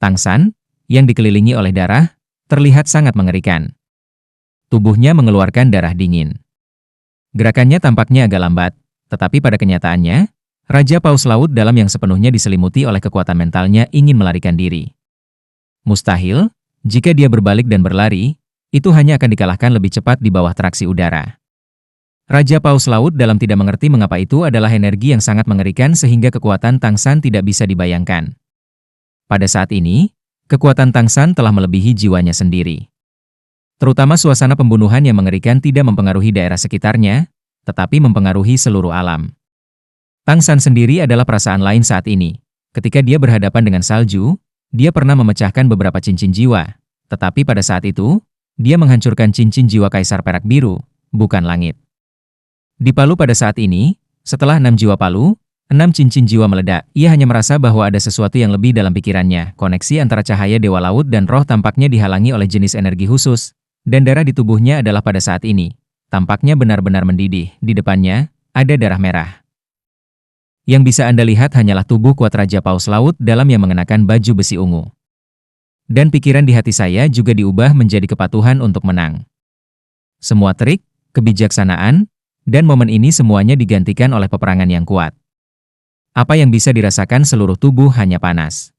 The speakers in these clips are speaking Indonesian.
Tang San, yang dikelilingi oleh darah, terlihat sangat mengerikan. Tubuhnya mengeluarkan darah dingin. Gerakannya tampaknya agak lambat, tetapi pada kenyataannya, Raja Paus Laut Dalam yang sepenuhnya diselimuti oleh kekuatan mentalnya ingin melarikan diri. Mustahil, jika dia berbalik dan berlari, itu hanya akan dikalahkan lebih cepat di bawah traksi udara. Raja Paus Laut Dalam tidak mengerti mengapa itu adalah energi yang sangat mengerikan sehingga kekuatan Tang San tidak bisa dibayangkan. Pada saat ini, kekuatan Tang San telah melebihi jiwanya sendiri. Terutama suasana pembunuhan yang mengerikan tidak mempengaruhi daerah sekitarnya, tetapi mempengaruhi seluruh alam. Tang San sendiri adalah perasaan lain saat ini. Ketika dia berhadapan dengan salju, dia pernah memecahkan beberapa cincin jiwa. Tetapi pada saat itu, dia menghancurkan cincin jiwa Kaisar Perak Biru, bukan langit. Di Palu pada saat ini, setelah 6 jiwa Palu, 6 cincin jiwa meledak. Ia hanya merasa bahwa ada sesuatu yang lebih dalam pikirannya. Koneksi antara cahaya Dewa Laut dan roh tampaknya dihalangi oleh jenis energi khusus, dan darah di tubuhnya adalah pada saat ini. Tampaknya benar-benar mendidih. Di depannya, ada darah merah. Yang bisa Anda lihat hanyalah tubuh kuat Raja Paus Laut Dalam yang mengenakan baju besi ungu. Dan pikiran di hati saya juga diubah menjadi kepatuhan untuk menang. Semua trik, kebijaksanaan, dan momen ini semuanya digantikan oleh peperangan yang kuat. Apa yang bisa dirasakan seluruh tubuh hanya panas.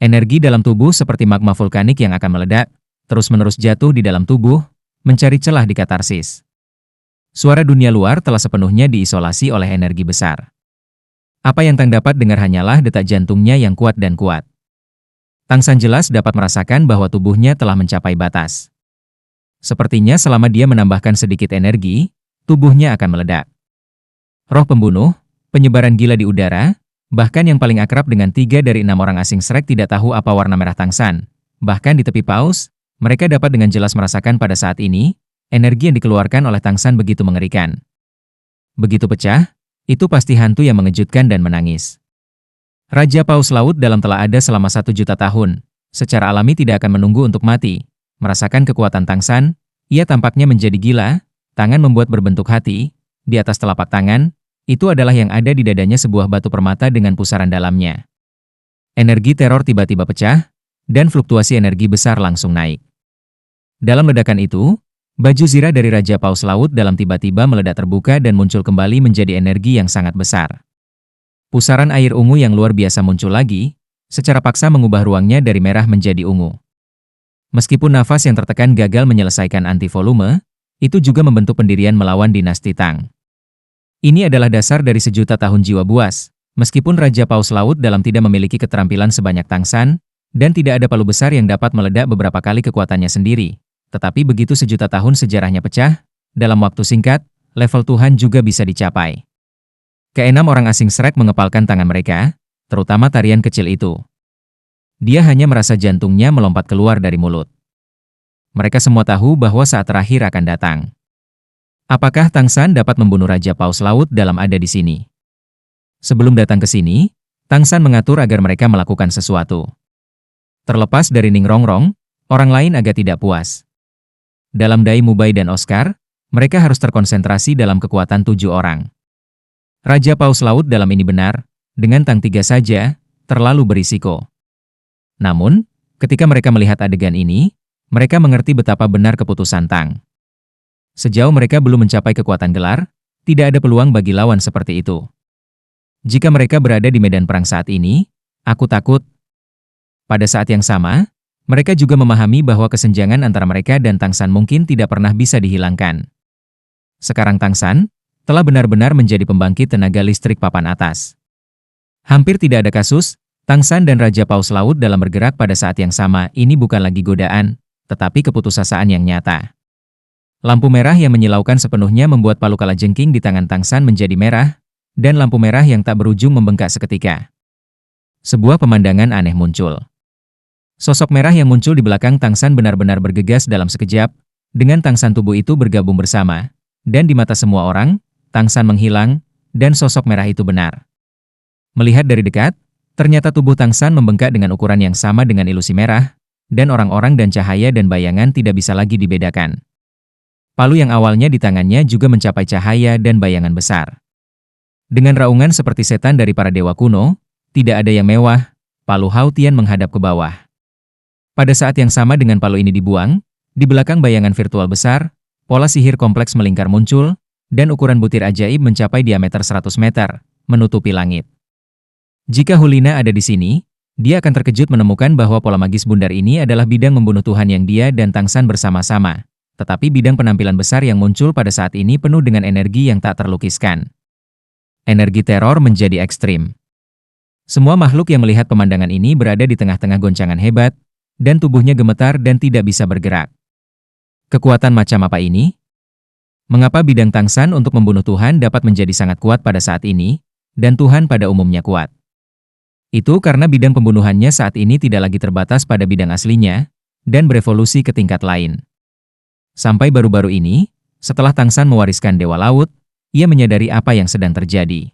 Energi dalam tubuh seperti magma vulkanik yang akan meledak, terus-menerus jatuh di dalam tubuh, mencari celah di katarsis. Suara dunia luar telah sepenuhnya diisolasi oleh energi besar. Apa yang Tang dapat dengar hanyalah detak jantungnya yang kuat dan kuat. Tang San jelas dapat merasakan bahwa tubuhnya telah mencapai batas. Sepertinya selama dia menambahkan sedikit energi, tubuhnya akan meledak. Roh pembunuh, penyebaran gila di udara, bahkan yang paling akrab dengan 3 dari 6 orang asing Shrek tidak tahu apa warna merah Tang San. Bahkan di tepi paus, mereka dapat dengan jelas merasakan pada saat ini, energi yang dikeluarkan oleh Tang San begitu mengerikan. Begitu pecah, itu pasti hantu yang mengejutkan dan menangis. Raja Paus Laut Dalam telah ada selama 1 juta tahun, secara alami tidak akan menunggu untuk mati. Merasakan kekuatan Tang San, ia tampaknya menjadi gila, tangan membuat berbentuk hati, di atas telapak tangan, itu adalah yang ada di dadanya sebuah batu permata dengan pusaran dalamnya. Energi teror tiba-tiba pecah, dan fluktuasi energi besar langsung naik. Dalam ledakan itu, baju zirah dari Raja Paus Laut Dalam tiba-tiba meledak terbuka dan muncul kembali menjadi energi yang sangat besar. Pusaran air ungu yang luar biasa muncul lagi, secara paksa mengubah ruangnya dari merah menjadi ungu. Meskipun nafas yang tertekan gagal menyelesaikan anti-volume, itu juga membentuk pendirian melawan dinasti Tang. Ini adalah dasar dari sejuta tahun jiwa buas, meskipun Raja Paus Laut Dalam tidak memiliki keterampilan sebanyak Tang San, dan tidak ada palu besar yang dapat meledak beberapa kali kekuatannya sendiri. Tetapi begitu sejuta tahun sejarahnya pecah, dalam waktu singkat, level Tuhan juga bisa dicapai. Keenam orang asing Shrek mengepalkan tangan mereka, terutama tarian kecil itu. Dia hanya merasa jantungnya melompat keluar dari mulut. Mereka semua tahu bahwa saat terakhir akan datang. Apakah Tang San dapat membunuh Raja Paus Laut Dalam ada di sini? Sebelum datang ke sini, Tang San mengatur agar mereka melakukan sesuatu. Terlepas dari Ning Rongrong, orang lain agak tidak puas. Dalam Dai Mubai dan Oscar, mereka harus terkonsentrasi dalam kekuatan 7 orang. Raja Paus Laut Dalam ini benar, dengan Tang 3 saja, terlalu berisiko. Namun, ketika mereka melihat adegan ini, mereka mengerti betapa benar keputusan Tang. Sejauh mereka belum mencapai kekuatan gelar, tidak ada peluang bagi lawan seperti itu. Jika mereka berada di medan perang saat ini, aku takut. Pada saat yang sama, mereka juga memahami bahwa kesenjangan antara mereka dan Tang San mungkin tidak pernah bisa dihilangkan. Sekarang Tang San telah benar-benar menjadi pembangkit tenaga listrik papan atas. Hampir tidak ada kasus, Tang San dan Raja Paus Laut Dalam bergerak pada saat yang sama. Ini bukan lagi godaan, tetapi keputusasaan yang nyata. Lampu merah yang menyilaukan sepenuhnya membuat palu kalajengking di tangan Tang San menjadi merah, dan lampu merah yang tak berujung membengkak seketika. Sebuah pemandangan aneh muncul. Sosok merah yang muncul di belakang Tang San benar-benar bergegas dalam sekejap, dengan Tang San tubuh itu bergabung bersama, dan di mata semua orang, Tang San menghilang, dan sosok merah itu benar. Melihat dari dekat, ternyata tubuh Tang San membengkak dengan ukuran yang sama dengan ilusi merah, dan orang-orang dan cahaya dan bayangan tidak bisa lagi dibedakan. Palu yang awalnya di tangannya juga mencapai cahaya dan bayangan besar. Dengan raungan seperti setan dari para dewa kuno, tidak ada yang mewah, palu Hao Tian menghadap ke bawah. Pada saat yang sama dengan palu ini dibuang, di belakang bayangan virtual besar, pola sihir kompleks melingkar muncul, dan ukuran butir ajaib mencapai diameter 100 meter, menutupi langit. Jika Hulina ada di sini, dia akan terkejut menemukan bahwa pola magis bundar ini adalah bidang membunuh Tuhan yang dia dan Tang San bersama-sama. Tetapi bidang penampilan besar yang muncul pada saat ini penuh dengan energi yang tak terlukiskan. Energi teror menjadi ekstrim. Semua makhluk yang melihat pemandangan ini berada di tengah-tengah goncangan hebat, dan tubuhnya gemetar dan tidak bisa bergerak. Kekuatan macam apa ini? Mengapa bidang Tang San untuk membunuh Tuhan dapat menjadi sangat kuat pada saat ini, dan Tuhan pada umumnya kuat? Itu karena bidang pembunuhannya saat ini tidak lagi terbatas pada bidang aslinya, dan berevolusi ke tingkat lain. Sampai baru-baru ini, setelah Tang San mewariskan Dewa Laut, ia menyadari apa yang sedang terjadi.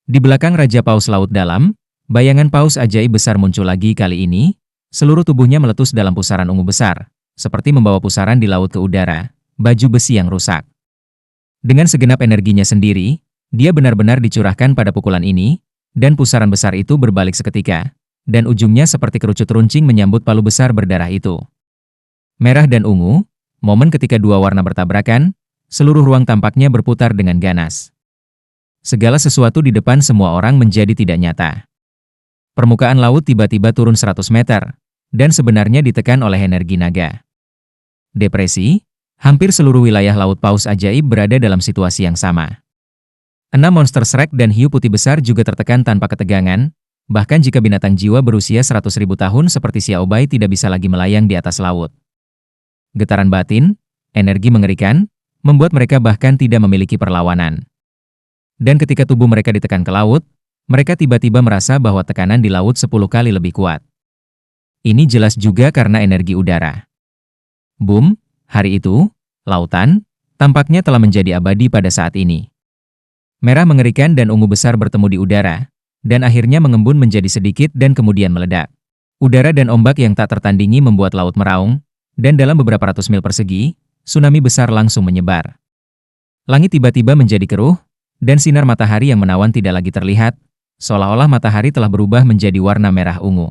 Di belakang Raja Paus Laut Dalam, bayangan paus ajaib besar muncul lagi kali ini, seluruh tubuhnya meletus dalam pusaran ungu besar, seperti membawa pusaran di laut ke udara, baju besi yang rusak. Dengan segenap energinya sendiri, dia benar-benar dicurahkan pada pukulan ini, dan pusaran besar itu berbalik seketika, dan ujungnya seperti kerucut runcing menyambut palu besar berdarah itu. Merah dan ungu, momen ketika dua warna bertabrakan, seluruh ruang tampaknya berputar dengan ganas. Segala sesuatu di depan semua orang menjadi tidak nyata. Permukaan laut tiba-tiba turun 100 meter, dan sebenarnya ditekan oleh energi naga. Depresi, hampir seluruh wilayah Laut Paus ajaib berada dalam situasi yang sama. 6 monster Shrek dan hiu putih besar juga tertekan tanpa ketegangan, bahkan jika binatang jiwa berusia 100.000 tahun seperti Xiao Bai tidak bisa lagi melayang di atas laut. Getaran batin, energi mengerikan, membuat mereka bahkan tidak memiliki perlawanan. Dan ketika tubuh mereka ditekan ke laut, mereka tiba-tiba merasa bahwa tekanan di laut 10 kali lebih kuat. Ini jelas juga karena energi udara. Boom, hari itu, lautan, tampaknya telah menjadi abadi pada saat ini. Merah mengerikan dan ungu besar bertemu di udara, dan akhirnya mengembun menjadi sedikit dan kemudian meledak. Udara dan ombak yang tak tertandingi membuat laut meraung, dan dalam beberapa ratus mil persegi, tsunami besar langsung menyebar. Langit tiba-tiba menjadi keruh, dan sinar matahari yang menawan tidak lagi terlihat, seolah-olah matahari telah berubah menjadi warna merah ungu.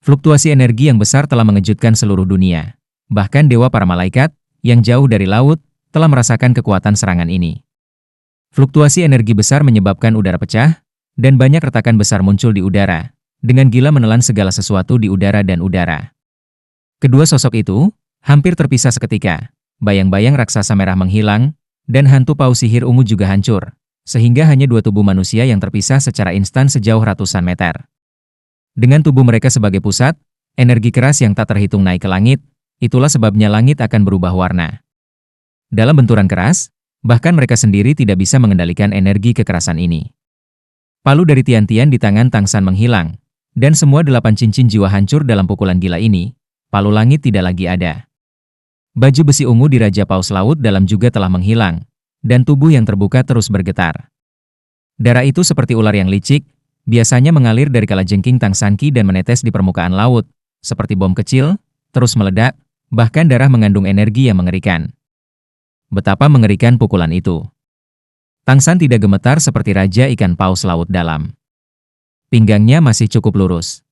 Fluktuasi energi yang besar telah mengejutkan seluruh dunia. Bahkan dewa para malaikat, yang jauh dari laut, telah merasakan kekuatan serangan ini. Fluktuasi energi besar menyebabkan udara pecah, dan banyak retakan besar muncul di udara, dengan gila menelan segala sesuatu di udara dan udara. Kedua sosok itu hampir terpisah seketika. Bayang-bayang raksasa merah menghilang, dan hantu paus sihir ungu juga hancur, sehingga hanya dua tubuh manusia yang terpisah secara instan sejauh ratusan meter. Dengan tubuh mereka sebagai pusat, energi keras yang tak terhitung naik ke langit, itulah sebabnya langit akan berubah warna. Dalam benturan keras, bahkan mereka sendiri tidak bisa mengendalikan energi kekerasan ini. Palu dari Tian-Tian di tangan Tang San menghilang, dan semua 8 cincin jiwa hancur dalam pukulan gila ini. Palu langit tidak lagi ada. Baju besi ungu di Raja Paus Laut Dalam juga telah menghilang, dan tubuh yang terbuka terus bergetar. Darah itu seperti ular yang licik, biasanya mengalir dari kalajengking Tang San Qi dan menetes di permukaan laut, seperti bom kecil, terus meledak, bahkan darah mengandung energi yang mengerikan. Betapa mengerikan pukulan itu. Tang San tidak gemetar seperti Raja Ikan Paus Laut Dalam. Pinggangnya masih cukup lurus.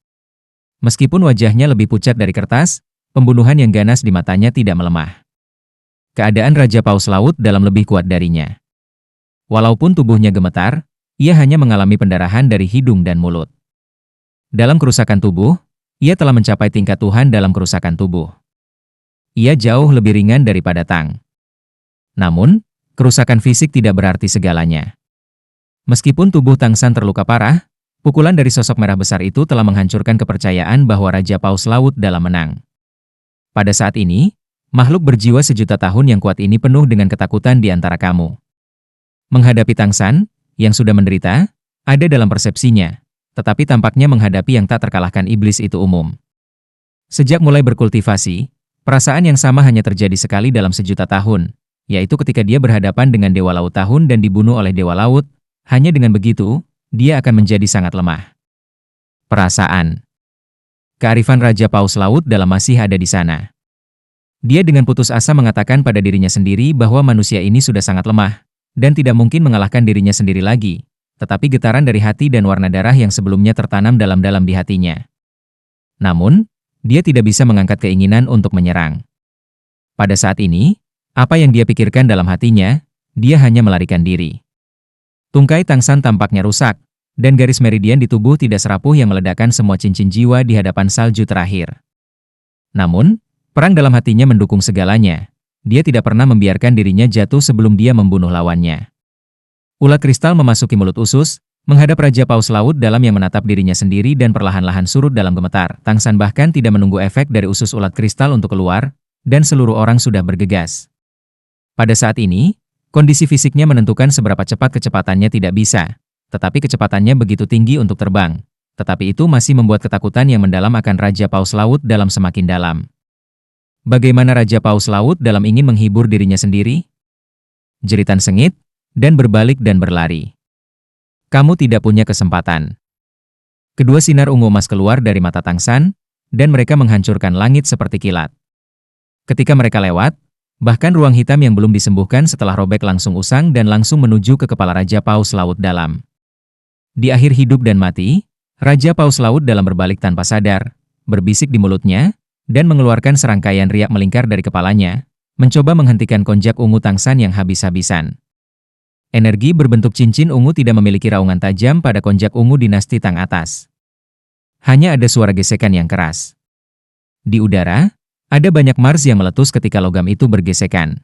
Meskipun wajahnya lebih pucat dari kertas, pembunuhan yang ganas di matanya tidak melemah. Keadaan Raja Paus Laut Dalam lebih kuat darinya. Walaupun tubuhnya gemetar, ia hanya mengalami pendarahan dari hidung dan mulut. Dalam kerusakan tubuh, ia telah mencapai tingkat Tuhan dalam kerusakan tubuh. Ia jauh lebih ringan daripada Tang. Namun, kerusakan fisik tidak berarti segalanya. Meskipun tubuh Tang San terluka parah, pukulan dari sosok merah besar itu telah menghancurkan kepercayaan bahwa Raja Paus Laut Dalam menang. Pada saat ini, makhluk berjiwa sejuta tahun yang kuat ini penuh dengan ketakutan di antara kamu. Menghadapi Tang San, yang sudah menderita, ada dalam persepsinya, tetapi tampaknya menghadapi yang tak terkalahkan iblis itu umum. Sejak mulai berkultivasi, perasaan yang sama hanya terjadi sekali dalam sejuta tahun, yaitu ketika dia berhadapan dengan Dewa Laut Tahun dan dibunuh oleh Dewa Laut. Hanya dengan begitu, dia akan menjadi sangat lemah. Perasaan. Kearifan Raja Paus Laut Dalam masih ada di sana. Dia dengan putus asa mengatakan pada dirinya sendiri bahwa manusia ini sudah sangat lemah, dan tidak mungkin mengalahkan dirinya sendiri lagi, tetapi getaran dari hati dan warna darah yang sebelumnya tertanam dalam-dalam di hatinya. Namun, dia tidak bisa mengangkat keinginan untuk menyerang. Pada saat ini, apa yang dia pikirkan dalam hatinya, dia hanya melarikan diri. Tungkai Tangsan tampaknya rusak, dan garis meridian di tubuh tidak serapuh yang meledakkan semua cincin jiwa di hadapan salju terakhir. Namun, perang dalam hatinya mendukung segalanya. Dia tidak pernah membiarkan dirinya jatuh sebelum dia membunuh lawannya. Ulat kristal memasuki mulut usus, menghadap Raja Paus Laut dalam yang menatap dirinya sendiri dan perlahan-lahan surut dalam gemetar. Tangsan bahkan tidak menunggu efek dari usus ulat kristal untuk keluar, dan seluruh orang sudah bergegas. Pada saat ini, kondisi fisiknya menentukan seberapa cepat kecepatannya tidak bisa, tetapi kecepatannya begitu tinggi untuk terbang. Tetapi itu masih membuat ketakutan yang mendalam akan Raja Paus Laut dalam semakin dalam. Bagaimana Raja Paus Laut dalam ingin menghibur dirinya sendiri? Jeritan sengit, dan berbalik dan berlari. Kamu tidak punya kesempatan. Kedua sinar ungu emas keluar dari mata Tangsan, dan mereka menghancurkan langit seperti kilat. Ketika mereka lewat, bahkan ruang hitam yang belum disembuhkan setelah robek langsung usang dan langsung menuju ke kepala Raja Paus Laut dalam. Di akhir hidup dan mati, Raja Paus Laut dalam berbalik tanpa sadar, berbisik di mulutnya, dan mengeluarkan serangkaian riak melingkar dari kepalanya, mencoba menghentikan konjak ungu Tangsan yang habis-habisan. Energi berbentuk cincin ungu tidak memiliki raungan tajam pada konjak ungu dinasti Tang atas. Hanya ada suara gesekan yang keras. Di udara, ada banyak Mars yang meletus ketika logam itu bergesekan.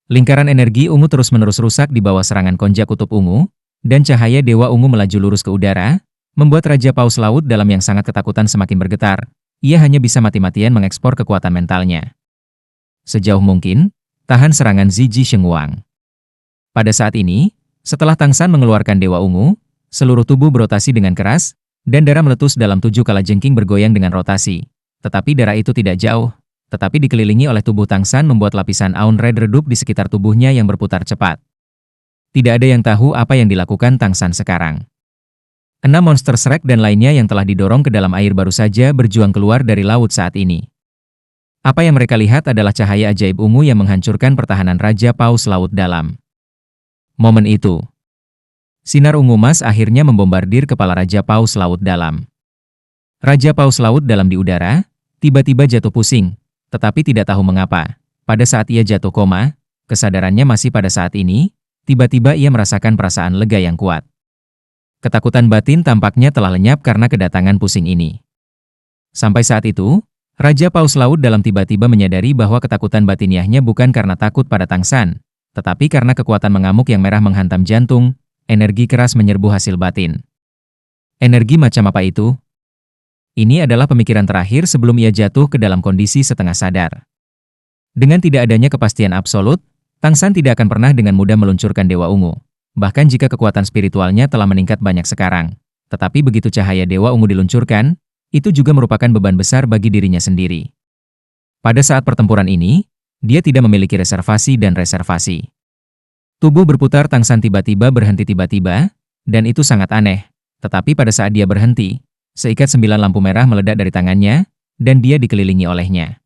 Lingkaran energi ungu terus-menerus rusak di bawah serangan konjak kutub ungu, dan cahaya Dewa Ungu melaju lurus ke udara, membuat Raja Paus Laut dalam yang sangat ketakutan semakin bergetar. Ia hanya bisa mati-matian mengekspor kekuatan mentalnya. Sejauh mungkin, tahan serangan Ziji Shengwang. Pada saat ini, setelah Tangsan mengeluarkan Dewa Ungu, seluruh tubuh berotasi dengan keras, dan darah meletus dalam 7 kalajengking bergoyang dengan rotasi. Tetapi darah itu tidak jauh, tetapi dikelilingi oleh tubuh Tangsan membuat lapisan aun red redup di sekitar tubuhnya yang berputar cepat. Tidak ada yang tahu apa yang dilakukan Tangsan sekarang. 6 monster Shrek dan lainnya yang telah didorong ke dalam air baru saja berjuang keluar dari laut saat ini. Apa yang mereka lihat adalah cahaya ajaib ungu yang menghancurkan pertahanan Raja Paus Laut dalam. Momen itu, sinar ungu emas akhirnya membombardir kepala Raja Paus Laut dalam. Raja Paus Laut dalam di udara, tiba-tiba jatuh pusing, tetapi tidak tahu mengapa. Pada saat ia jatuh koma, kesadarannya masih pada saat ini, tiba-tiba ia merasakan perasaan lega yang kuat. Ketakutan batin tampaknya telah lenyap karena kedatangan pusing ini. Sampai saat itu, Raja Paus Laut dalam tiba-tiba menyadari bahwa ketakutan batiniahnya bukan karena takut pada Tangsan, tetapi karena kekuatan mengamuk yang merah menghantam jantung, energi keras menyerbu hasil batin. Energi macam apa itu? Ini adalah pemikiran terakhir sebelum ia jatuh ke dalam kondisi setengah sadar. Dengan tidak adanya kepastian absolut, Tangsan tidak akan pernah dengan mudah meluncurkan Dewa Ungu. Bahkan jika kekuatan spiritualnya telah meningkat banyak sekarang. Tetapi begitu cahaya Dewa Ungu diluncurkan, itu juga merupakan beban besar bagi dirinya sendiri. Pada saat pertempuran ini, dia tidak memiliki reservasi dan reservasi. Tubuh berputar Tangsan tiba-tiba berhenti tiba-tiba, dan itu sangat aneh. Tetapi pada saat dia berhenti, seikat 9 lampu merah meledak dari tangannya, dan dia dikelilingi olehnya.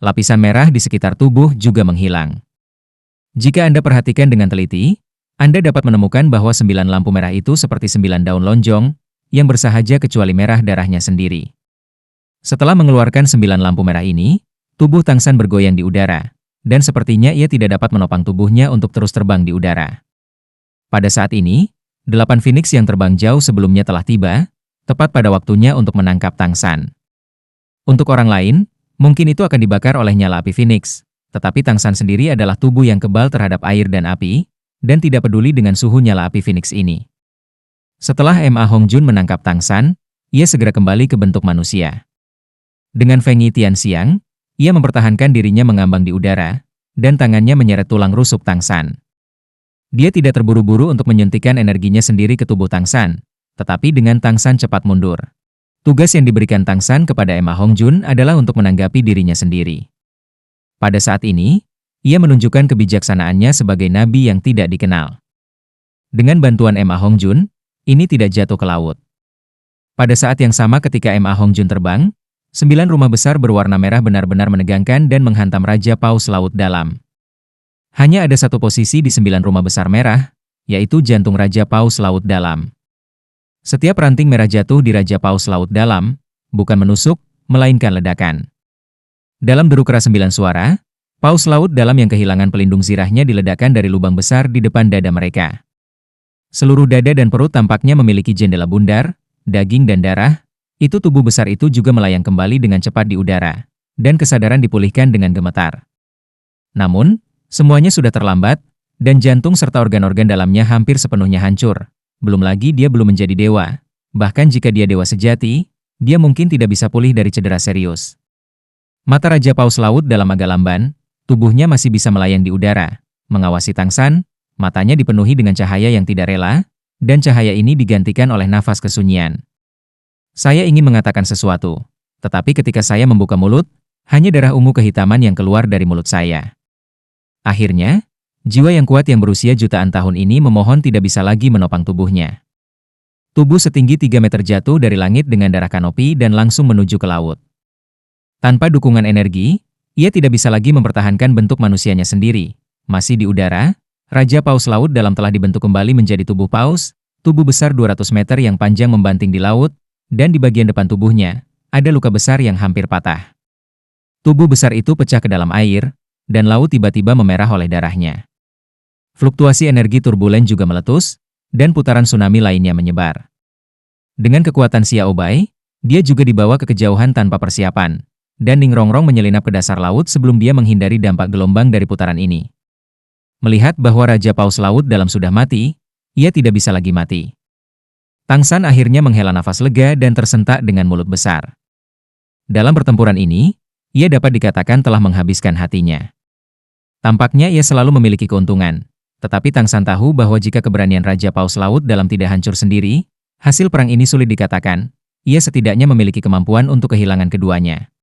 Lapisan merah di sekitar tubuh juga menghilang. Jika Anda perhatikan dengan teliti, Anda dapat menemukan bahwa 9 lampu merah itu seperti 9 daun lonjong, yang bersahaja kecuali merah darahnya sendiri. Setelah mengeluarkan 9 lampu merah ini, tubuh Tangsan bergoyang di udara, dan sepertinya ia tidak dapat menopang tubuhnya untuk terus terbang di udara. Pada saat ini, 8 Phoenix yang terbang jauh sebelumnya telah tiba, tepat pada waktunya untuk menangkap Tangsan. Untuk orang lain, mungkin itu akan dibakar oleh nyala api Phoenix, tetapi Tangsan sendiri adalah tubuh yang kebal terhadap air dan api, dan tidak peduli dengan suhu nyala api Phoenix ini. Setelah Ma Hongjun menangkap Tangsan, ia segera kembali ke bentuk manusia. Dengan Feng Yi Tianxiang, ia mempertahankan dirinya mengambang di udara, dan tangannya menyeret tulang rusuk Tangsan. Dia tidak terburu-buru untuk menyuntikkan energinya sendiri ke tubuh Tangsan, tetapi dengan Tangsan cepat mundur. Tugas yang diberikan Tangsan kepada Ma Hongjun adalah untuk menanggapi dirinya sendiri. Pada saat ini, ia menunjukkan kebijaksanaannya sebagai nabi yang tidak dikenal. Dengan bantuan Ma Hongjun, ini tidak jatuh ke laut. Pada saat yang sama ketika Ma Hongjun terbang, 9 rumah besar berwarna merah benar-benar menegangkan dan menghantam Raja Paus Laut dalam. Hanya ada satu posisi di 9 rumah besar merah, yaitu jantung Raja Paus Laut Dalam. Setiap ranting merah jatuh di Raja Paus Laut Dalam, bukan menusuk, melainkan ledakan. Dalam deru keras 9 suara, Paus Laut Dalam yang kehilangan pelindung zirahnya diledakkan dari lubang besar di depan dada mereka. Seluruh dada dan perut tampaknya memiliki jendela bundar, daging dan darah. Itu tubuh besar itu juga melayang kembali dengan cepat di udara, dan kesadaran dipulihkan dengan gemetar. Namun, semuanya sudah terlambat, dan jantung serta organ-organ dalamnya hampir sepenuhnya hancur. Belum lagi dia belum menjadi dewa. Bahkan jika dia dewa sejati, dia mungkin tidak bisa pulih dari cedera serius. Mata Raja Paus Laut Dalam agak lamban, tubuhnya masih bisa melayang di udara, mengawasi Tangsan, matanya dipenuhi dengan cahaya yang tidak rela, dan cahaya ini digantikan oleh nafas kesunyian. Saya ingin mengatakan sesuatu, tetapi ketika saya membuka mulut, hanya darah ungu kehitaman yang keluar dari mulut saya. Akhirnya, jiwa yang kuat yang berusia jutaan tahun ini memohon tidak bisa lagi menopang tubuhnya. Tubuh setinggi 3 meter jatuh dari langit dengan darah kanopi dan langsung menuju ke laut. Tanpa dukungan energi, ia tidak bisa lagi mempertahankan bentuk manusianya sendiri. Masih di udara, Raja Paus Laut Dalam telah dibentuk kembali menjadi tubuh paus, tubuh besar 200 meter yang panjang membanting di laut, dan di bagian depan tubuhnya, ada luka besar yang hampir patah. Tubuh besar itu pecah ke dalam air, dan laut tiba-tiba memerah oleh darahnya. Fluktuasi energi turbulen juga meletus, dan putaran tsunami lainnya menyebar. Dengan kekuatan Xiao Bai, dia juga dibawa ke kejauhan tanpa persiapan, dan Ning Rongrong menyelinap ke dasar laut sebelum dia menghindari dampak gelombang dari putaran ini. Melihat bahwa Raja Paus Laut Dalam sudah mati, ia tidak bisa lagi mati. Tangsan akhirnya menghela nafas lega dan tersentak dengan mulut besar. Dalam pertempuran ini, ia dapat dikatakan telah menghabiskan hatinya. Tampaknya ia selalu memiliki keuntungan, tetapi Tangsan tahu bahwa jika keberanian Raja Paus Laut Dalam tidak hancur sendiri, hasil perang ini sulit dikatakan, ia setidaknya memiliki kemampuan untuk kehilangan keduanya.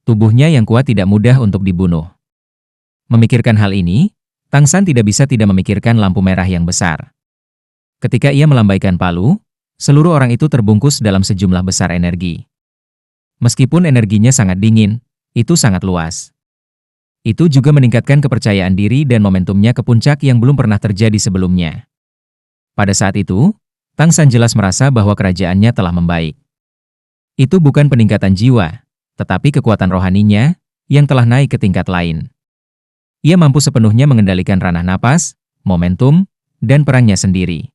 Tubuhnya yang kuat tidak mudah untuk dibunuh. Memikirkan hal ini, Tangsan tidak bisa tidak memikirkan lampu merah yang besar. Ketika ia melambaikan palu, seluruh orang itu terbungkus dalam sejumlah besar energi. Meskipun energinya sangat dingin, itu sangat luas. Itu juga meningkatkan kepercayaan diri dan momentumnya ke puncak yang belum pernah terjadi sebelumnya. Pada saat itu, Tangsan jelas merasa bahwa kerajaannya telah membaik. Itu bukan peningkatan jiwa, tetapi kekuatan rohaninya yang telah naik ke tingkat lain. Ia mampu sepenuhnya mengendalikan ranah napas, momentum, dan perangnya sendiri.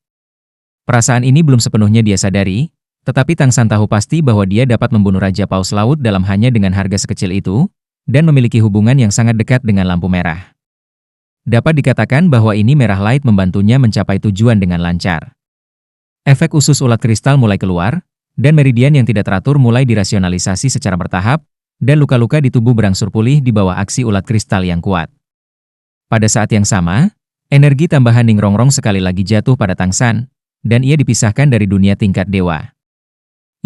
Perasaan ini belum sepenuhnya dia sadari, tetapi Tangsan tahu pasti bahwa dia dapat membunuh Raja Paus Laut Dalam hanya dengan harga sekecil itu, dan memiliki hubungan yang sangat dekat dengan lampu merah. Dapat dikatakan bahwa ini merah light membantunya mencapai tujuan dengan lancar. Efek usus ulat kristal mulai keluar, dan meridian yang tidak teratur mulai dirasionalisasi secara bertahap, dan luka-luka di tubuh berangsur pulih di bawah aksi ulat kristal yang kuat. Pada saat yang sama, energi tambahan Ning Rongrong sekali lagi jatuh pada Tangsan, dan ia dipisahkan dari dunia tingkat dewa.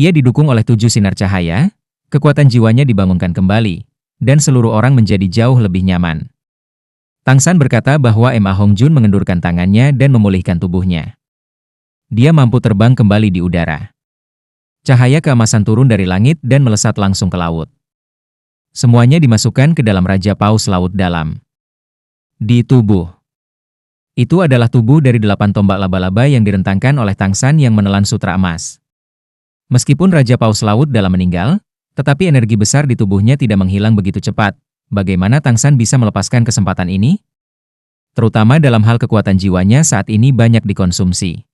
Ia didukung oleh 7 sinar cahaya, kekuatan jiwanya dibangunkan kembali, dan seluruh orang menjadi jauh lebih nyaman. Tangsan berkata bahwa Ma Hongjun mengendurkan tangannya dan memulihkan tubuhnya. Dia mampu terbang kembali di udara. Cahaya keemasan turun dari langit dan melesat langsung ke laut. Semuanya dimasukkan ke dalam Raja Paus Laut Dalam. Di tubuh. Itu adalah tubuh dari 8 tombak laba-laba yang direntangkan oleh Tangsan yang menelan sutra emas. Meskipun Raja Paus Laut Dalam meninggal, tetapi energi besar di tubuhnya tidak menghilang begitu cepat. Bagaimana Tangsan bisa melepaskan kesempatan ini? Terutama dalam hal kekuatan jiwanya saat ini banyak dikonsumsi.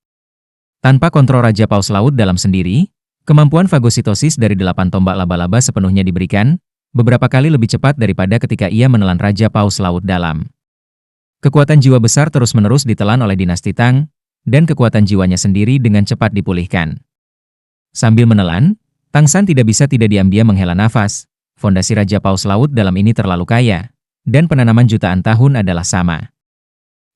Tanpa kontrol Raja Paus Laut Dalam sendiri, kemampuan fagositosis dari 8 tombak laba-laba sepenuhnya diberikan, beberapa kali lebih cepat daripada ketika ia menelan Raja Paus Laut Dalam. Kekuatan jiwa besar terus-menerus ditelan oleh dinasti Tang, dan kekuatan jiwanya sendiri dengan cepat dipulihkan. Sambil menelan, Tangsan tidak bisa tidak diam-diam menghela nafas. Fondasi Raja Paus Laut Dalam ini terlalu kaya, dan penanaman jutaan tahun adalah sama.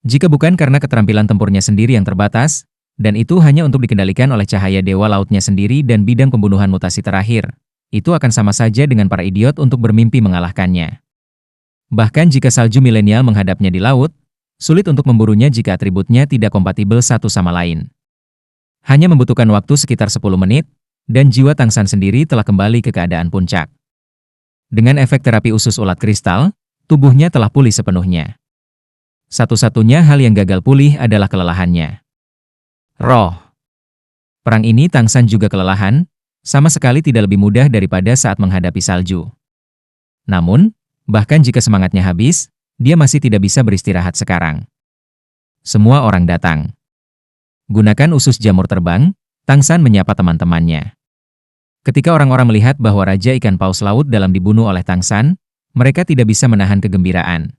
Jika bukan karena keterampilan tempurnya sendiri yang terbatas, dan itu hanya untuk dikendalikan oleh cahaya dewa lautnya sendiri dan bidang pembunuhan mutasi terakhir, itu akan sama saja dengan para idiot untuk bermimpi mengalahkannya. Bahkan jika salju milenial menghadapnya di laut, sulit untuk memburunya jika atributnya tidak kompatibel satu sama lain. Hanya membutuhkan waktu sekitar 10 menit, dan jiwa Tangsan sendiri telah kembali ke keadaan puncak. Dengan efek terapi usus ulat kristal, tubuhnya telah pulih sepenuhnya. Satu-satunya hal yang gagal pulih adalah kelelahannya. Roh. Perang ini Tangsan juga kelelahan, sama sekali tidak lebih mudah daripada saat menghadapi salju. Namun, bahkan jika semangatnya habis, dia masih tidak bisa beristirahat sekarang. Semua orang datang. Gunakan usus jamur terbang, Tangsan menyapa teman-temannya. Ketika orang-orang melihat bahwa Raja Ikan Paus Laut dalam dibunuh oleh Tangsan, mereka tidak bisa menahan kegembiraan.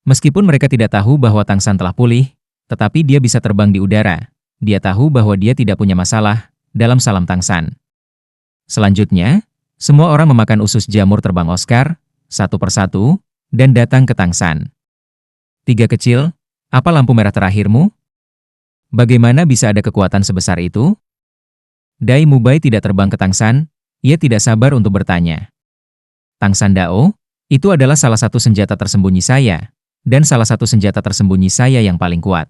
Meskipun mereka tidak tahu bahwa Tangsan telah pulih, tetapi dia bisa terbang di udara. Dia tahu bahwa dia tidak punya masalah dalam salam Tangsan. Selanjutnya, semua orang memakan usus jamur terbang Oscar, satu persatu, dan datang ke Tangsan. Tiga kecil, apa lampu merah terakhirmu? Bagaimana bisa ada kekuatan sebesar itu? Dai Mubai tidak terbang ke Tangsan, ia tidak sabar untuk bertanya. Tangsan Dao, itu adalah salah satu senjata tersembunyi saya, dan salah satu senjata tersembunyi saya yang paling kuat.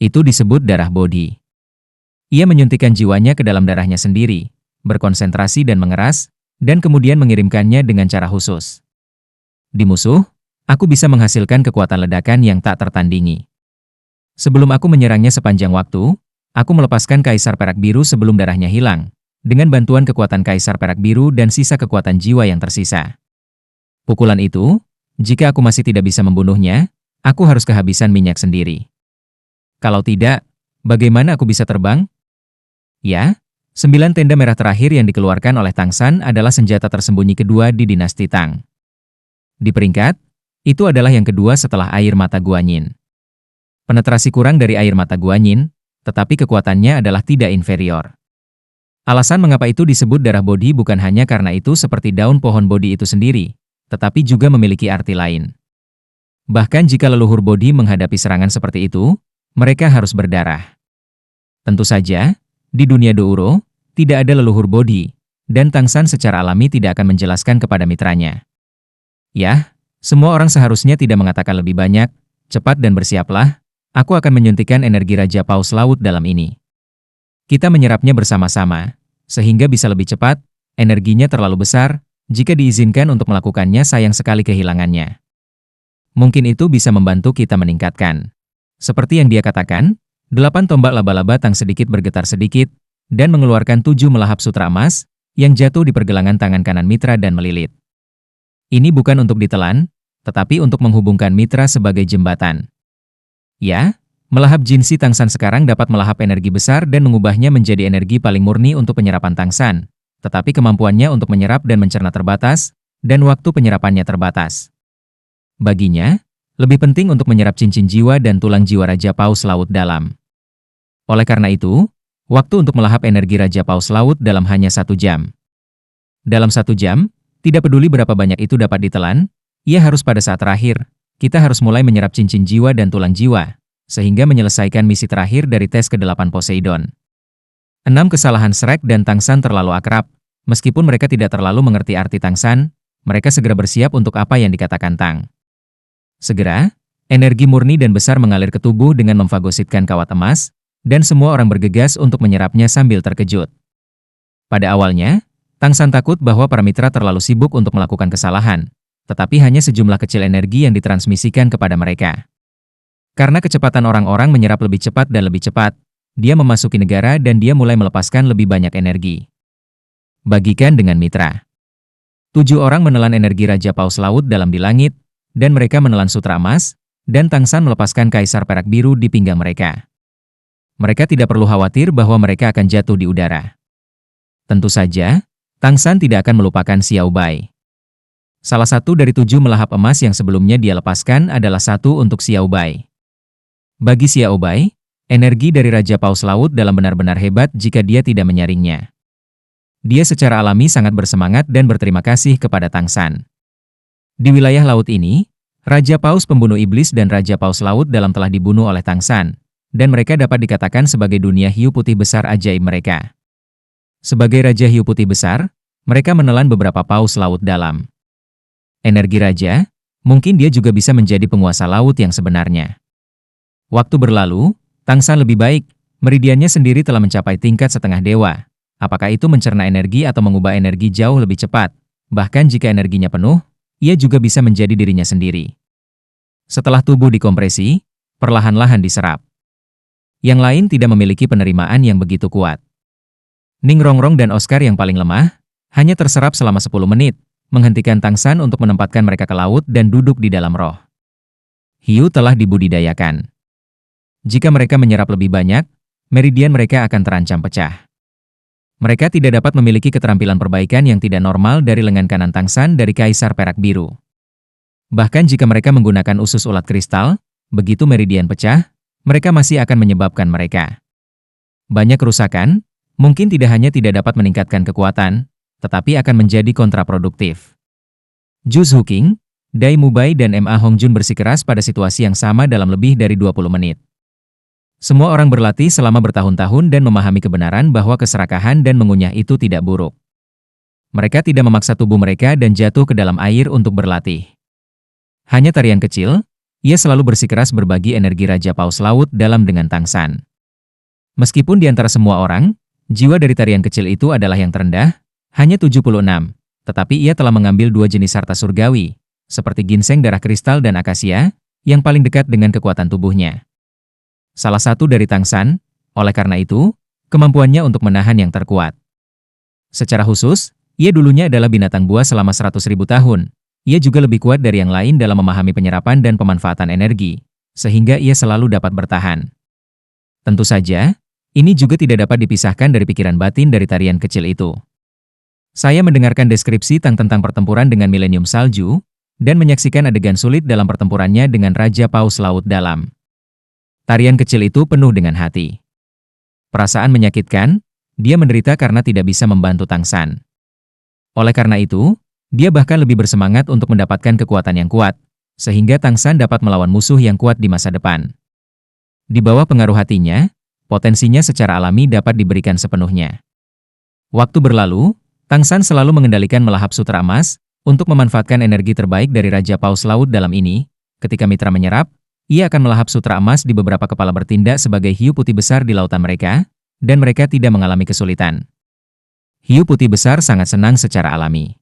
Itu disebut darah Bodhi. Ia menyuntikkan jiwanya ke dalam darahnya sendiri, berkonsentrasi dan mengeras, dan kemudian mengirimkannya dengan cara khusus. Di musuh, aku bisa menghasilkan kekuatan ledakan yang tak tertandingi. Sebelum aku menyerangnya sepanjang waktu, aku melepaskan Kaisar Perak Biru sebelum darahnya hilang, dengan bantuan kekuatan Kaisar Perak Biru dan sisa kekuatan jiwa yang tersisa. Pukulan itu, jika aku masih tidak bisa membunuhnya, aku harus kehabisan minyak sendiri. Kalau tidak, bagaimana aku bisa terbang? Ya, 9 tenda merah terakhir yang dikeluarkan oleh Tangsan adalah senjata tersembunyi kedua di dinasti Tang. Di peringkat, itu adalah yang kedua setelah air mata Guanyin. Penetrasi kurang dari air mata Guanyin, tetapi kekuatannya adalah tidak inferior. Alasan mengapa itu disebut darah Bodhi bukan hanya karena itu seperti daun pohon Bodhi itu sendiri, tetapi juga memiliki arti lain. Bahkan jika leluhur Bodhi menghadapi serangan seperti itu, mereka harus berdarah. Tentu saja, di dunia Douro, tidak ada leluhur Bodhi, dan Tangsan secara alami tidak akan menjelaskan kepada mitranya. Ya, semua orang seharusnya tidak mengatakan lebih banyak, cepat dan bersiaplah, aku akan menyuntikkan energi Raja Paus Laut dalam ini. Kita menyerapnya bersama-sama, sehingga bisa lebih cepat, energinya terlalu besar, jika diizinkan untuk melakukannya sayang sekali kehilangannya. Mungkin itu bisa membantu kita meningkatkan. Seperti yang dia katakan, 8 tombak laba-laba Tang sedikit bergetar sedikit, dan mengeluarkan 7 melahap sutra emas, yang jatuh di pergelangan tangan kanan mitra dan melilit. Ini bukan untuk ditelan, tetapi untuk menghubungkan mitra sebagai jembatan. Ya, melahap Jinsi Tangsan sekarang dapat melahap energi besar dan mengubahnya menjadi energi paling murni untuk penyerapan Tangsan, tetapi kemampuannya untuk menyerap dan mencerna terbatas, dan waktu penyerapannya terbatas. Baginya, lebih penting untuk menyerap cincin jiwa dan tulang jiwa Raja Paus Laut dalam. Oleh karena itu, waktu untuk melahap energi Raja Paus Laut dalam hanya 1 jam. Dalam 1 jam, tidak peduli berapa banyak itu dapat ditelan, ia harus pada saat terakhir, kita harus mulai menyerap cincin jiwa dan tulang jiwa, sehingga menyelesaikan misi terakhir dari tes ke-8 Poseidon. 6 kesalahan Shrek dan Tangsan terlalu akrab, meskipun mereka tidak terlalu mengerti arti Tangsan, mereka segera bersiap untuk apa yang dikatakan Tang. Segera, energi murni dan besar mengalir ke tubuh dengan memfagositkan kawat emas, dan semua orang bergegas untuk menyerapnya sambil terkejut. Pada awalnya, Tangsan takut bahwa para mitra terlalu sibuk untuk melakukan kesalahan, tetapi hanya sejumlah kecil energi yang ditransmisikan kepada mereka. Karena kecepatan orang-orang menyerap lebih cepat dan lebih cepat, dia memasuki negara dan dia mulai melepaskan lebih banyak energi. Bagikan dengan mitra. 7 orang menelan energi Raja Paus Laut dalam di langit, dan mereka menelan sutra emas, dan Tangsan melepaskan Kaisar Perak Biru di pinggang mereka. Mereka tidak perlu khawatir bahwa mereka akan jatuh di udara. Tentu saja, Tangsan tidak akan melupakan Xiao Bai. Salah satu dari 7 melahap emas yang sebelumnya dia lepaskan adalah 1 untuk Xiao Bai. Bagi Xiao Bai, energi dari Raja Paus Laut dalam benar-benar hebat jika dia tidak menyaringnya. Dia secara alami sangat bersemangat dan berterima kasih kepada Tangsan. Di wilayah laut ini, Raja Paus Pembunuh Iblis dan Raja Paus Laut dalam telah dibunuh oleh Tangsan, dan mereka dapat dikatakan sebagai dunia hiu putih besar ajaib mereka. Sebagai Raja Hiu Putih Besar, mereka menelan beberapa paus laut dalam. Energi Raja, mungkin dia juga bisa menjadi penguasa laut yang sebenarnya. Waktu berlalu, Tangsan lebih baik, meridiannya sendiri telah mencapai tingkat setengah dewa. Apakah itu mencerna energi atau mengubah energi jauh lebih cepat? Bahkan jika energinya penuh, ia juga bisa menjadi dirinya sendiri. Setelah tubuh dikompresi, perlahan-lahan diserap. Yang lain tidak memiliki penerimaan yang begitu kuat. Ning Rongrong dan Oscar yang paling lemah, hanya terserap selama 10 menit, menghentikan Tang San untuk menempatkan mereka ke laut dan duduk di dalam roh. Hiu telah dibudidayakan. Jika mereka menyerap lebih banyak, meridian mereka akan terancam pecah. Mereka tidak dapat memiliki keterampilan perbaikan yang tidak normal dari lengan kanan Tang San dari Kaisar Perak Biru. Bahkan jika mereka menggunakan usus ulat kristal, begitu meridian pecah, mereka masih akan menyebabkan mereka banyak kerusakan, mungkin tidak hanya tidak dapat meningkatkan kekuatan, tetapi akan menjadi kontraproduktif. Zhu Zuqing, Dai Mubai dan Ma Hongjun bersikeras pada situasi yang sama dalam lebih dari 20 menit. Semua orang berlatih selama bertahun-tahun dan memahami kebenaran bahwa keserakahan dan mengunyah itu tidak buruk. Mereka tidak memaksa tubuh mereka dan jatuh ke dalam air untuk berlatih. Hanya tarian kecil, ia selalu bersikeras berbagi energi Raja Paus Laut dalam dengan Tang San. Meskipun di antara semua orang, jiwa dari tarian kecil itu adalah yang terendah, hanya 76, tetapi ia telah mengambil 2 jenis harta surgawi, seperti ginseng darah kristal dan akasia, yang paling dekat dengan kekuatan tubuhnya. Salah satu dari Tang San, oleh karena itu, kemampuannya untuk menahan yang terkuat. Secara khusus, ia dulunya adalah binatang buas selama 100.000 tahun. Ia juga lebih kuat dari yang lain dalam memahami penyerapan dan pemanfaatan energi, sehingga ia selalu dapat bertahan. Tentu saja, ini juga tidak dapat dipisahkan dari pikiran batin dari tarian kecil itu. Saya mendengarkan deskripsi tentang pertempuran dengan Milenium Salju, dan menyaksikan adegan sulit dalam pertempurannya dengan Raja Paus Laut Dalam. Tarian kecil itu penuh dengan hati. Perasaan menyakitkan, dia menderita karena tidak bisa membantu Tang San. Oleh karena itu, dia bahkan lebih bersemangat untuk mendapatkan kekuatan yang kuat, sehingga Tang San dapat melawan musuh yang kuat di masa depan. Di bawah pengaruh hatinya, potensinya secara alami dapat diberikan sepenuhnya. Waktu berlalu, Tang San selalu mengendalikan melahap sutra emas untuk memanfaatkan energi terbaik dari Raja Paus Laut Dalam ini. Ketika mitra menyerap, ia akan melahap sutra emas di beberapa kepala bertindak sebagai hiu putih besar di lautan mereka, dan mereka tidak mengalami kesulitan. Hiu putih besar sangat senang secara alami.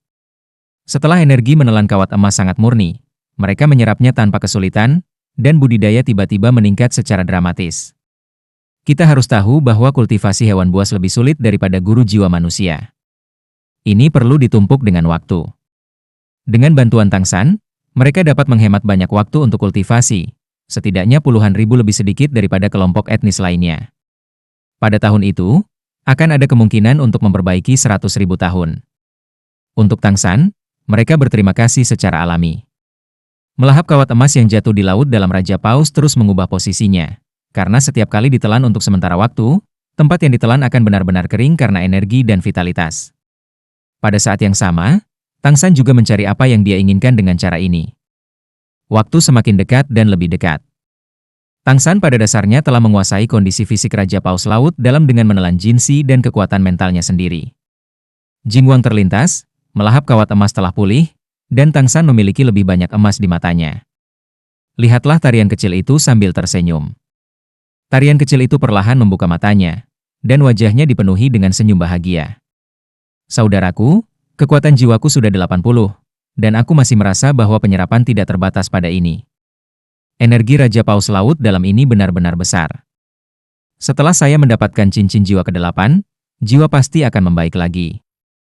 Setelah energi menelan kawat emas sangat murni, mereka menyerapnya tanpa kesulitan, dan budidaya tiba-tiba meningkat secara dramatis. Kita harus tahu bahwa kultivasi hewan buas lebih sulit daripada guru jiwa manusia. Ini perlu ditumpuk dengan waktu. Dengan bantuan Tang San, mereka dapat menghemat banyak waktu untuk kultivasi, setidaknya puluhan ribu lebih sedikit daripada kelompok etnis lainnya. Pada tahun itu, akan ada kemungkinan untuk memperbaiki 100.000 tahun. Untuk Tang San, mereka berterima kasih secara alami. Melahap kawat emas yang jatuh di laut dalam Raja Paus terus mengubah posisinya, karena setiap kali ditelan untuk sementara waktu, tempat yang ditelan akan benar-benar kering karena energi dan vitalitas. Pada saat yang sama, Tang San juga mencari apa yang dia inginkan dengan cara ini. Waktu semakin dekat dan lebih dekat. Tang San pada dasarnya telah menguasai kondisi fisik Raja Paus Laut dalam dengan menelan jinsi dan kekuatan mentalnya sendiri. Jingwang terlintas, melahap kawat emas telah pulih, dan Tang San memiliki lebih banyak emas di matanya. Lihatlah tarian kecil itu sambil tersenyum. Tarian kecil itu perlahan membuka matanya, dan wajahnya dipenuhi dengan senyum bahagia. Saudaraku, kekuatan jiwaku sudah 80, dan aku masih merasa bahwa penyerapan tidak terbatas pada ini. Energi Raja Paus Laut Dalam ini benar-benar besar. Setelah saya mendapatkan cincin jiwa ke-8, jiwa pasti akan membaik lagi.